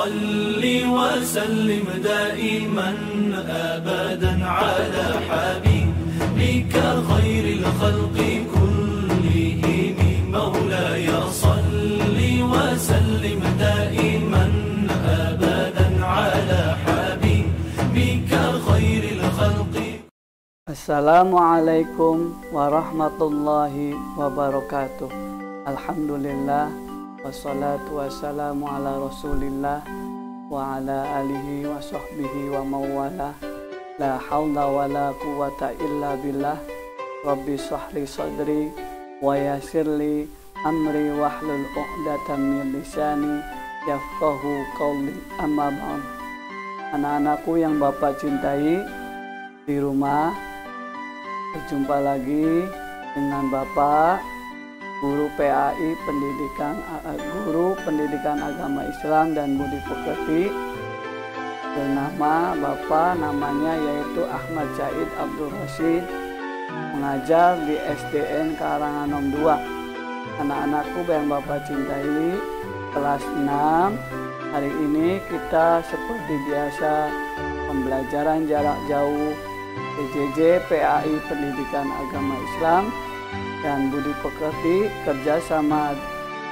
صل وسلم دائما أبدا على حبيبك خير الخلق كلهم مولاي صل وسلم دائما أبدا على حبيبك خير الخلق. Assalamualaikum warahmatullahi wabarakatuh. Alhamdulillah, wassalatu wassalamu ala rasulillah wa ala alihi wa sahbihi wa mawala. La hawla wa la quwata illa billah. Rabbi shrahli sadri wa yassirli amri wahlul uqdatan min lisani yafqahu qawli. Amma ba'd. Anak-anakku yang Bapak cintai, di rumah berjumpa lagi dengan Bapak Guru PAI Guru Pendidikan Agama Islam dan Budi Pekerti, bernama Bapak, namanya yaitu Ahmad Said Abdul Rashid, mengajar di SDN Karanganom 2. Anak-anakku yang Bapak cintai, kelas 6. Hari ini kita seperti biasa pembelajaran jarak jauh PJJ PAI Pendidikan Agama Islam dan Budi Pekerti kerjasama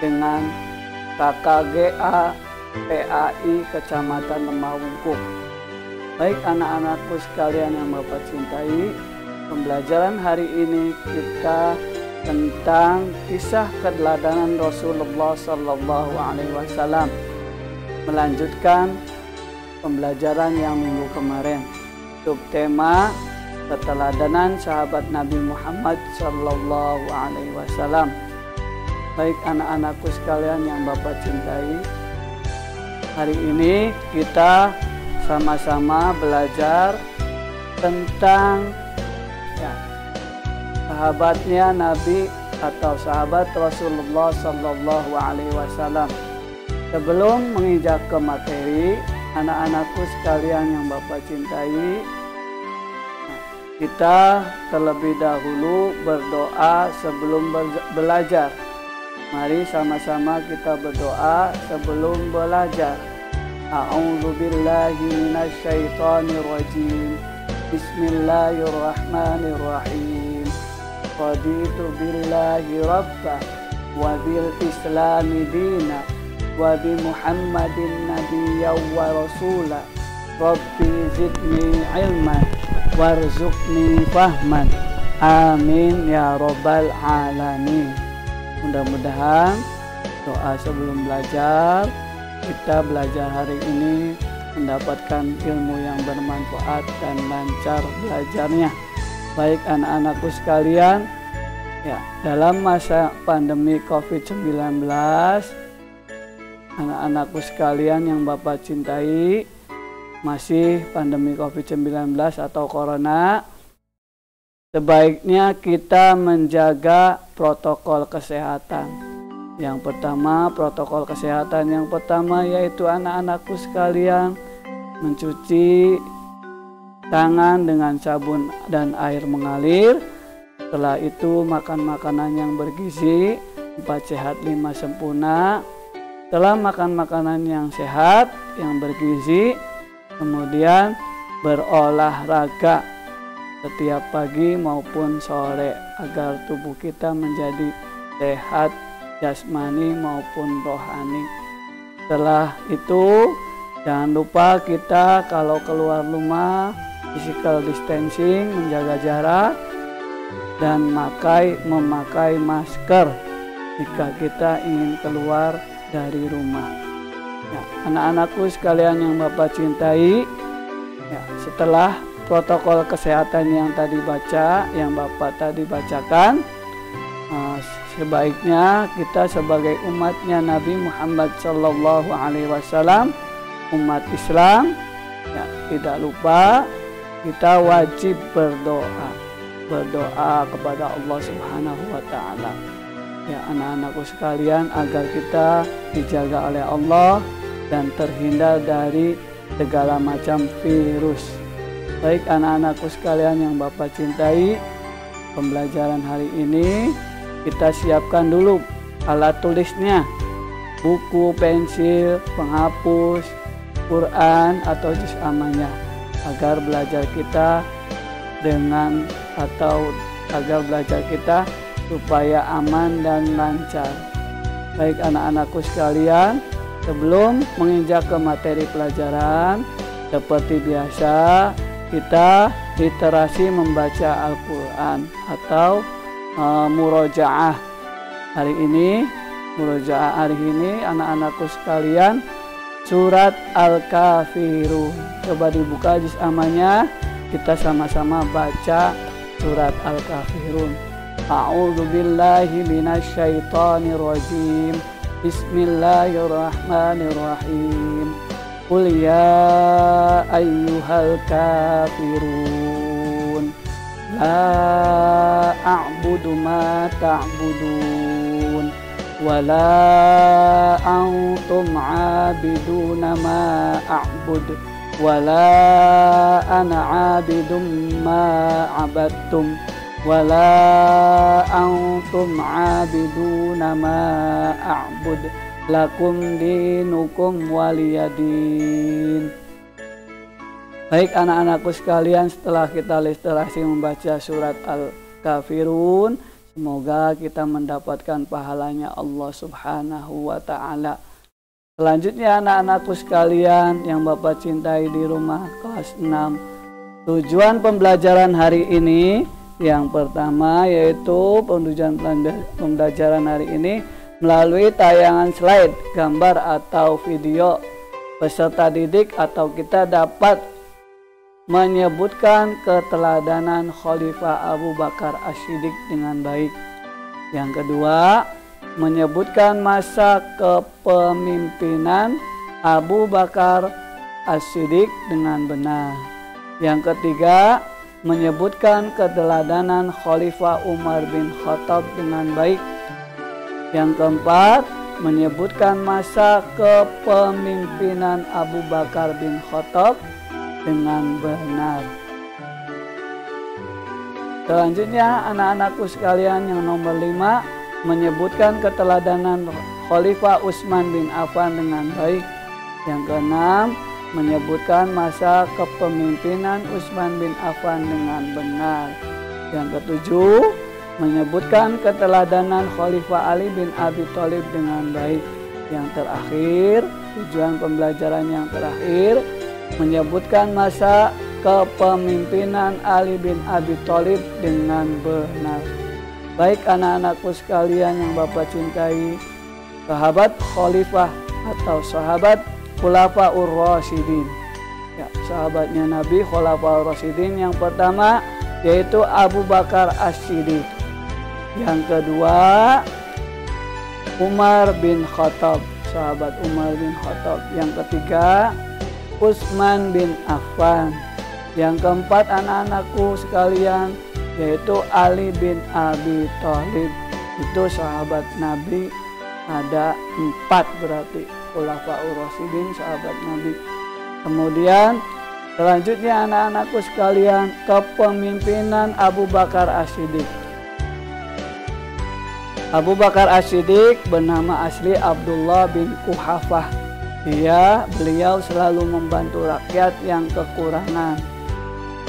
dengan KKGA PAI Kecamatan Lemahwungkuk. Baik anak-anakku sekalian yang Bapak cintai, pembelajaran hari ini kita tentang kisah keteladanan Rasulullah Sallallahu Alaihi Wasallam, melanjutkan pembelajaran yang minggu kemarin. Subtema keteladanan sahabat Nabi Muhammad Sallallahu Alaihi Wasallam. Baik anak-anakku sekalian yang Bapak cintai, hari ini kita sama-sama belajar tentang sahabatnya Nabi atau sahabat Rasulullah Sallallahu Alaihi Wasallam. Sebelum menginjak ke materi, anak-anakku sekalian yang Bapak cintai, kita terlebih dahulu berdoa sebelum belajar. Mari sama-sama kita berdoa sebelum belajar. A'udzubillahi minasyaitonirrajim. Bismillahirrahmanirrahim. Raditu billahi rabba wa bil islami dina wa bi Muhammadin nabiyya wa rasula. Rabbi zidni ilman warzuqni fahman. Amin ya rabbal alamin. Mudah-mudahan doa sebelum belajar, kita belajar hari ini mendapatkan ilmu yang bermanfaat dan lancar belajarnya. Baik anak-anakku sekalian, dalam masa pandemi COVID-19, anak-anakku sekalian yang Bapak cintai, masih pandemi COVID-19 atau Corona, sebaiknya kita menjaga protokol kesehatan. Yang pertama, protokol kesehatan yang pertama yaitu anak-anakku sekalian mencuci tangan dengan sabun dan air mengalir. Setelah itu makan makanan yang bergizi, 4 sehat 5 sempurna. Setelah makan makanan yang sehat, yang bergizi, kemudian berolahraga setiap pagi maupun sore agar tubuh kita menjadi sehat jasmani maupun rohani. Setelah itu jangan lupa kita kalau keluar rumah physical distancing, menjaga jarak, dan memakai masker jika kita ingin keluar dari rumah. Anak-anakku sekalian yang Bapak cintai, setelah protokol kesehatan yang Bapak tadi bacakan, sebaiknya kita sebagai umatnya Nabi Muhammad Sallallahu Alaihi Wasallam, umat Islam, tidak lupa kita wajib berdoa kepada Allah Subhanahu Wa Taala. Anak-anakku sekalian, agar kita dijaga oleh Allah dan terhindar dari segala macam virus. Baik anak-anakku sekalian yang Bapak cintai, pembelajaran hari ini kita siapkan dulu alat tulisnya. buku, pensil, penghapus, Quran atau juz amanya, agar belajar kita supaya aman dan lancar. Baik anak-anakku sekalian, sebelum menginjak ke materi pelajaran, seperti biasa kita literasi membaca Al-Quran atau murojaah. Hari ini anak-anakku sekalian, surat Al-Kafirun. Coba dibuka juz amanya, kita sama-sama baca surat Al-Kafirun. A'udzu billahi minasyaitonir rajim. Bismillahirrahmanirrahim. Qul ya ayyuhal kafirun la a'budu ma ta'budun wa la antum 'abiduna ma a'bud wa la ana 'abidum ma 'abadtum wa la antum 'abiduna ma a'bud lakum dinukum waliyadin. Baik anak-anakku sekalian, setelah kita literasi membaca surat Al-Kafirun, semoga kita mendapatkan pahalanya Allah Subhanahu wa ta'ala. Selanjutnya anak-anakku sekalian yang Bapak cintai di rumah kelas 6, tujuan pembelajaran hari ini yang pertama yaitu pembelajaran hari ini melalui tayangan slide, gambar atau video. Peserta didik atau kita dapat menyebutkan keteladanan Khalifah Abu Bakar As-Siddiq dengan baik. Yang kedua, menyebutkan masa kepemimpinan Abu Bakar As-Siddiq dengan benar. Yang ketiga, menyebutkan keteladanan Khalifah Umar bin Khattab dengan baik. Yang keempat, menyebutkan masa kepemimpinan Abu Bakar bin Khattab dengan benar. Selanjutnya anak-anakku sekalian yang nomor 5, menyebutkan keteladanan Khalifah Utsman bin Affan dengan baik. Yang keenam, menyebutkan masa kepemimpinan Utsman bin Affan dengan benar. Yang ketujuh, menyebutkan keteladanan Khalifah Ali bin Abi Thalib dengan baik. Yang terakhir, tujuan pembelajaran yang terakhir, menyebutkan masa kepemimpinan Ali bin Abi Thalib dengan benar. Baik anak-anakku sekalian yang Bapak cintai, sahabat Khalifah atau sahabat Khulafaur Rasyidin. Ya, sahabatnya Nabi Khulafaur Rasyidin yang pertama yaitu Abu Bakar As-Siddiq. Yang kedua, Umar bin Khattab, sahabat Umar bin Khattab. Yang ketiga, Utsman bin Affan. Yang keempat anak-anakku sekalian yaitu Ali bin Abi Thalib. Itu sahabat Nabi, ada 4 berarti Khulafaur Rasyidin sahabat Nabi. Kemudian selanjutnya anak-anakku sekalian, kepemimpinan Abu Bakar As-Siddiq. Abu Bakar As-Siddiq bernama asli Abdullah bin Quhafah. Beliau selalu membantu rakyat yang kekurangan.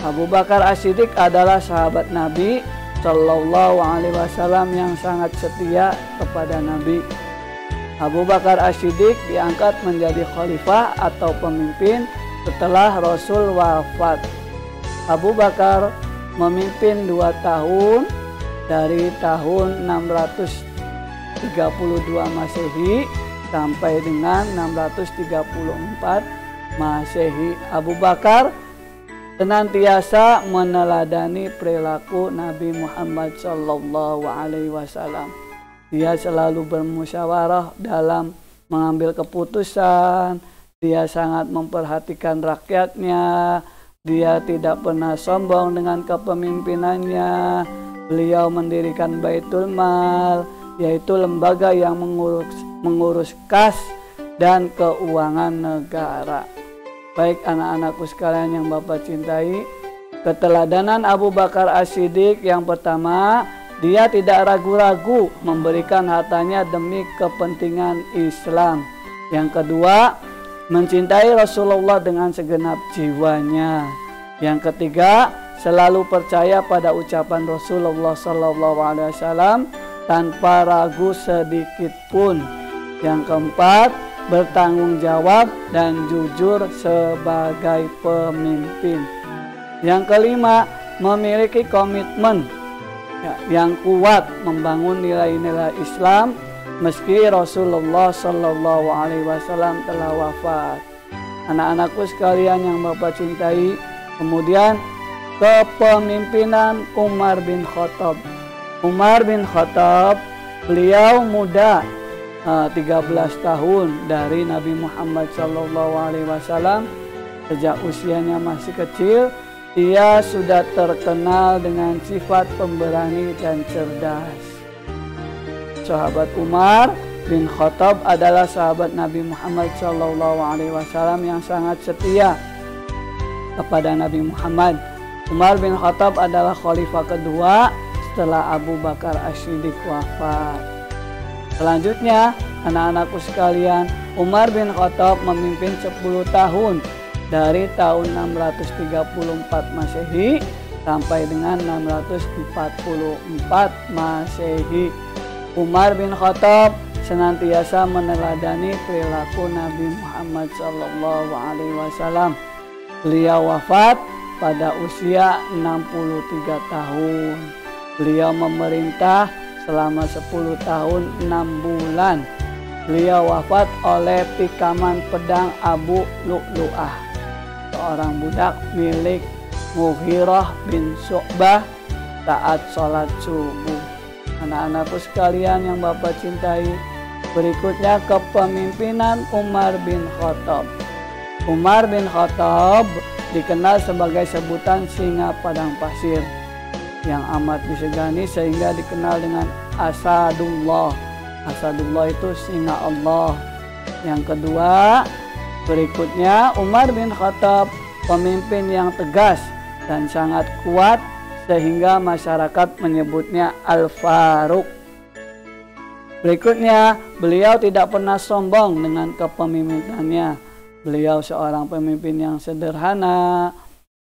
Abu Bakar As-Siddiq adalah sahabat Nabi Shallallahu Alaihi Wasallam yang sangat setia kepada Nabi. Abu Bakar As-Siddiq diangkat menjadi khalifah atau pemimpin setelah Rasul wafat. Abu Bakar memimpin 2 tahun, dari tahun 632 Masehi sampai dengan 634 Masehi. Abu Bakar senantiasa meneladani perilaku Nabi Muhammad Sallallahu Alaihi Wasallam. Dia selalu bermusyawarah dalam mengambil keputusan. Dia sangat memperhatikan rakyatnya. Dia tidak pernah sombong dengan kepemimpinannya. Beliau mendirikan Baitul Mal, yaitu lembaga yang mengurus kas dan keuangan negara. Baik anak-anakku sekalian yang Bapak cintai, keteladanan Abu Bakar As-Siddiq yang pertama, Dia tidak ragu-ragu memberikan hartanya demi kepentingan Islam. Yang kedua, mencintai Rasulullah dengan segenap jiwanya. Yang ketiga, selalu percaya pada ucapan Rasulullah SAW tanpa ragu sedikit pun. Yang keempat, bertanggung jawab dan jujur sebagai pemimpin. Yang kelima, memiliki komitmen yang kuat membangun nilai-nilai Islam meski Rasulullah SAW telah wafat. Anak-anakku sekalian yang Bapak cintai, kemudian kepemimpinan Umar bin Khattab. Umar bin Khattab, beliau muda, 13 tahun dari Nabi Muhammad SAW. Sejak usianya masih kecil, dia sudah terkenal dengan sifat pemberani dan cerdas. Sahabat Umar bin Khattab adalah sahabat Nabi Muhammad SAW yang sangat setia kepada Nabi Muhammad. Umar bin Khattab adalah khalifah kedua setelah Abu Bakar As-Siddiq wafat. Selanjutnya, anak-anakku sekalian, Umar bin Khattab memimpin 10 tahun dari tahun 634 Masehi sampai dengan 644 Masehi. Umar bin Khattab senantiasa meneladani perilaku Nabi Muhammad SAW. Beliau wafat pada usia 63 tahun. Beliau memerintah selama 10 tahun 6 bulan. Beliau wafat oleh tikaman pedang Abu Lu'lu'ah, seorang budak milik Mughirah bin Syu'bah saat sholat subuh. Anak-anakku sekalian yang Bapak cintai, berikutnya kepemimpinan Umar bin Khattab. Umar bin Khattab dikenal sebagai sebutan singa padang pasir yang amat disegani sehingga dikenal dengan Asadullah. Asadullah itu singa Allah. Yang kedua, berikutnya Umar bin Khattab pemimpin yang tegas dan sangat kuat sehingga masyarakat menyebutnya Al-Faruq. Berikutnya, beliau tidak pernah sombong dengan kepemimpinannya. Beliau seorang pemimpin yang sederhana.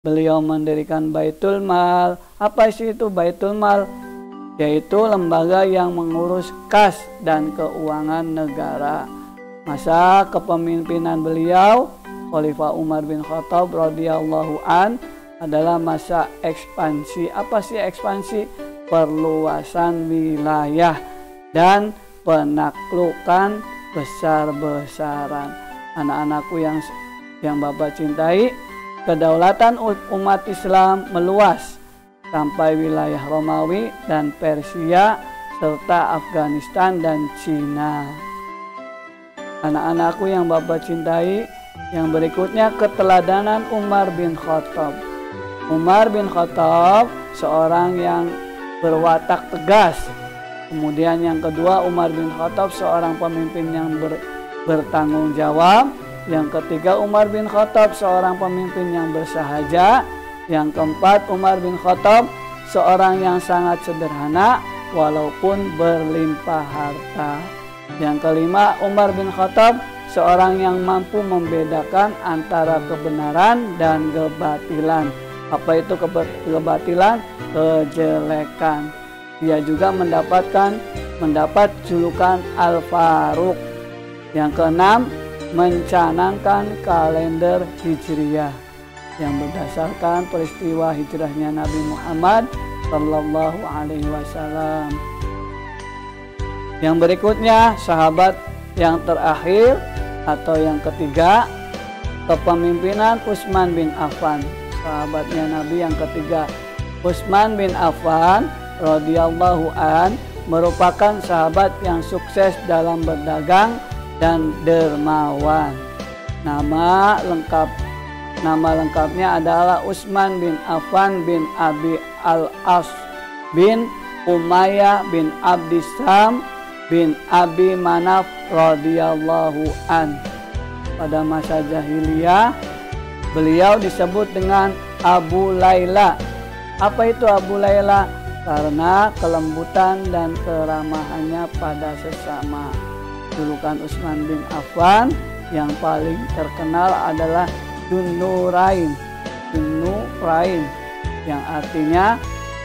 Beliau mendirikan Baitul Mal. Apa sih itu Baitul Mal? Yaitu lembaga yang mengurus kas dan keuangan negara. Masa kepemimpinan beliau, Khalifah Umar bin Khattab radhiyallahu an, adalah masa ekspansi. Apa sih ekspansi? Perluasan wilayah dan penaklukan besar-besaran. Anak-anakku yang Bapak cintai, kedaulatan umat Islam meluas sampai wilayah Romawi dan Persia serta Afghanistan dan Cina. Anak-anakku yang Bapak cintai, yang berikutnya keteladanan Umar bin Khattab. Umar bin Khattab seorang yang berwatak tegas. Kemudian yang kedua, Umar bin Khattab seorang pemimpin yang bertanggung jawab. Yang ketiga, Umar bin Khattab seorang pemimpin yang bersahaja. Yang keempat, Umar bin Khattab seorang yang sangat sederhana walaupun berlimpah harta. Yang kelima, Umar bin Khattab seorang yang mampu membedakan antara kebenaran dan kebatilan. Apa itu kebatilan? Kejelekan. Dia juga mendapat julukan Al-Faruq. Yang keenam, mencanangkan kalender Hijriyah yang berdasarkan peristiwa hijrahnya Nabi Muhammad Sallallahu Alaihi Wasallam. Yang berikutnya, sahabat yang terakhir atau yang ketiga, kepemimpinan Utsman bin Affan. Sahabatnya Nabi yang ketiga, Utsman bin Affan radhiyallahu an, merupakan sahabat yang sukses dalam berdagang dan dermawan. Nama lengkapnya adalah Utsman bin Affan bin Abi Al-As bin Umayyah bin Abdissam bin Abi Manaf radhiyallahu an. Pada masa jahiliyah, beliau disebut dengan Abu Laila. Apa itu Abu Laila? karena kelembutan dan keramahannya pada sesama. Julukan Utsman bin Affan yang paling terkenal adalah Dzun-Nurain, yang artinya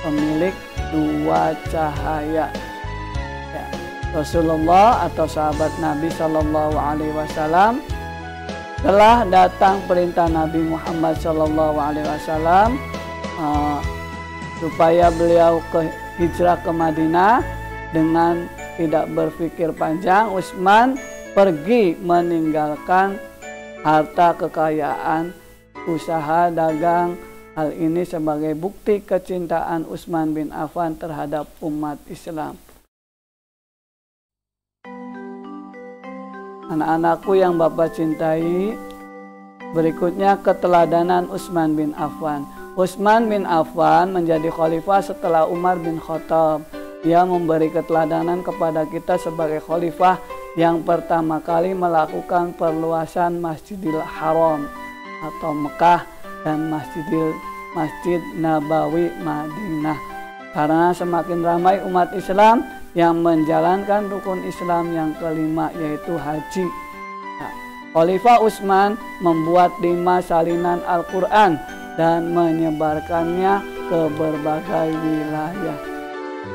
pemilik dua cahaya. Ya, Rasulullah atau sahabat Nabi Shallallahu Alaihi Wasallam telah datang perintah Nabi Muhammad Shallallahu Alaihi Wasallam supaya beliau hijrah ke Madinah. Dengan tidak berpikir panjang, Utsman pergi meninggalkan harta kekayaan, usaha dagang. Hal ini sebagai bukti kecintaan Utsman bin Affan terhadap umat Islam. Anak-anakku yang Bapak cintai, berikutnya keteladanan Utsman bin Affan. Utsman bin Affan menjadi khalifah setelah Umar bin Khattab. Dia memberi keteladanan kepada kita sebagai khalifah yang pertama kali melakukan perluasan Masjidil Haram atau Mekah dan Masjid Nabawi Madinah. Karena semakin ramai umat Islam yang menjalankan rukun Islam yang kelima, yaitu haji. Khalifah Utsman membuat 5 salinan Al-Quran dan menyebarkannya ke berbagai wilayah.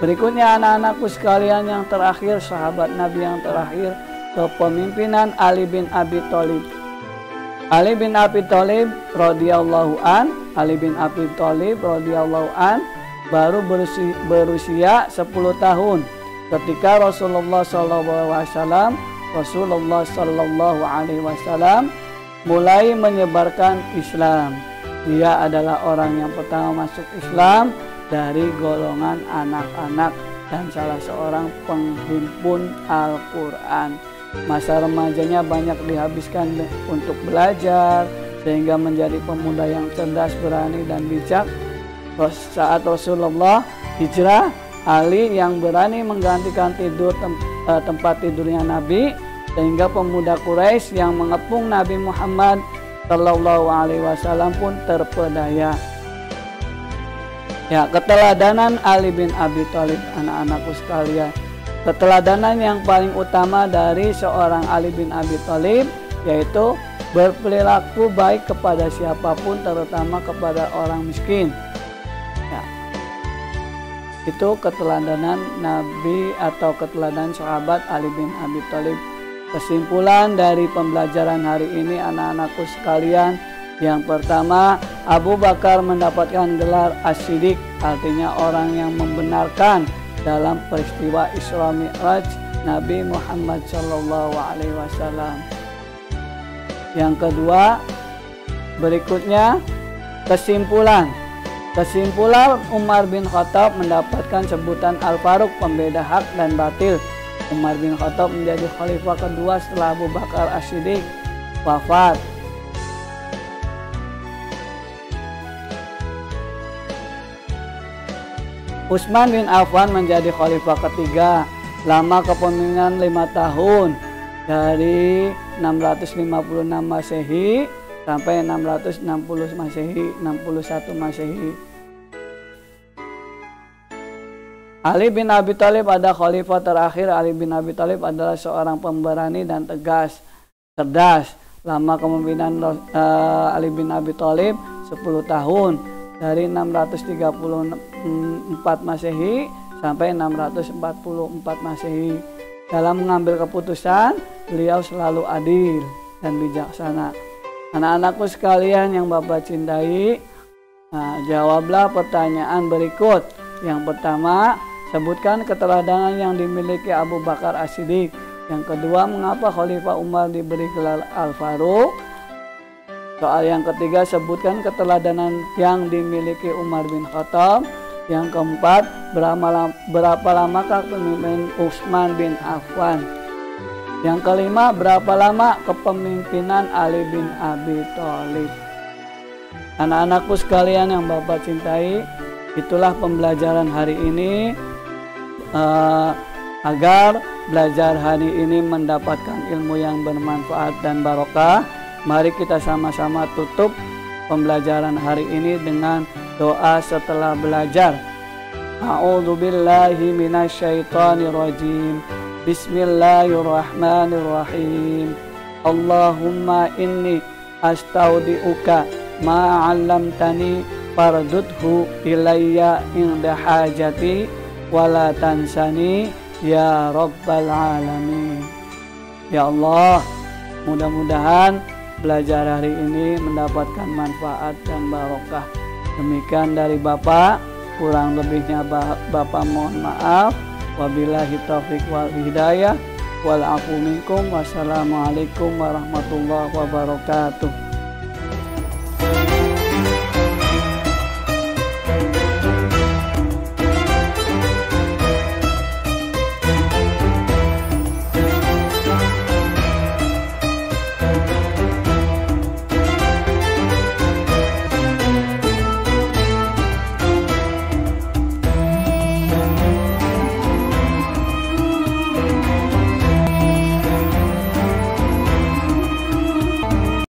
Berikutnya anak-anakku sekalian, yang terakhir, sahabat Nabi yang terakhir, kepemimpinan Ali bin Abi Thalib. Ali bin Abi Thalib radhiyallahu an, baru berusia 10 tahun ketika Rasulullah SAW mulai menyebarkan Islam. Dia adalah orang yang pertama masuk Islam dari golongan anak-anak dan salah seorang penghimpun Al-Quran. Masa remajanya banyak dihabiskan untuk belajar sehingga menjadi pemuda yang cerdas, berani dan bijak. Saat Rasulullah hijrah, Ali yang berani menggantikan tempat tidurnya Nabi, sehingga pemuda Quraisy yang mengepung Nabi Muhammad Shallallahu Alaihi Wasallam pun terpedaya. Ya, keteladanan Ali bin Abi Thalib, anak-anakku sekalian. Keteladanan yang paling utama dari seorang Ali bin Abi Thalib yaitu berperilaku baik kepada siapapun, terutama kepada orang miskin. Ya, itu keteladanan Nabi atau keteladanan sahabat Ali bin Abi Thalib. Kesimpulan dari pembelajaran hari ini, anak-anakku sekalian, yang pertama, Abu Bakar mendapatkan gelar As-Siddiq, artinya orang yang membenarkan dalam peristiwa Isra Mi'raj Nabi Muhammad Shallallahu Alaihi Wasallam. Yang kedua, berikutnya kesimpulan Umar bin Khattab mendapatkan sebutan Al-Faruq, pembeda hak dan batil. Umar bin Khattab menjadi khalifah kedua setelah Abu Bakar As-Siddiq wafat. Utsman bin Affan menjadi khalifah ketiga, lama kepemimpinan 5 tahun, dari 656 Masehi sampai 660 Masehi, 61 Masehi. Ali bin Abi Thalib adalah khalifah terakhir. Ali bin Abi Thalib adalah seorang pemberani dan tegas, cerdas. Lama kepemimpinan Ali bin Abi Thalib 10 tahun, dari 634 Masehi sampai 644 Masehi. Dalam mengambil keputusan, beliau selalu adil dan bijaksana. Anak-anakku sekalian yang Bapak cintai, jawablah pertanyaan berikut. Yang pertama, sebutkan keteladanan yang dimiliki Abu Bakar As-Siddiq. Yang kedua, mengapa Khalifah Umar diberi gelar Al-Faruq? Soal yang ketiga, sebutkan keteladanan yang dimiliki Umar bin Khattab. Yang keempat, berapa lamakah kepemimpinan Utsman bin Affan? Yang kelima, berapa lama kepemimpinan Ali bin Abi Thalib? Anak-anakku sekalian yang Bapak cintai, itulah pembelajaran hari ini. Agar belajar hari ini mendapatkan ilmu yang bermanfaat dan barokah, mari kita sama-sama tutup pembelajaran hari ini dengan doa setelah belajar. A'udzu billahi minasyaitonir rajim. Bismillahirrahmanirrahim. Allahumma inni astaudiuka ma 'allamtani fardudhu ilayya inda hajati wala tansani ya rabbal alamin. Ya Allah, mudah-mudahan belajar hari ini mendapatkan manfaat dan barokah. Demikian dari Bapak, kurang lebihnya Bapak mohon maaf. Wabillahi taufiq wal hidayah wal afu minkum. Wassalamualaikum warahmatullahi wabarakatuh.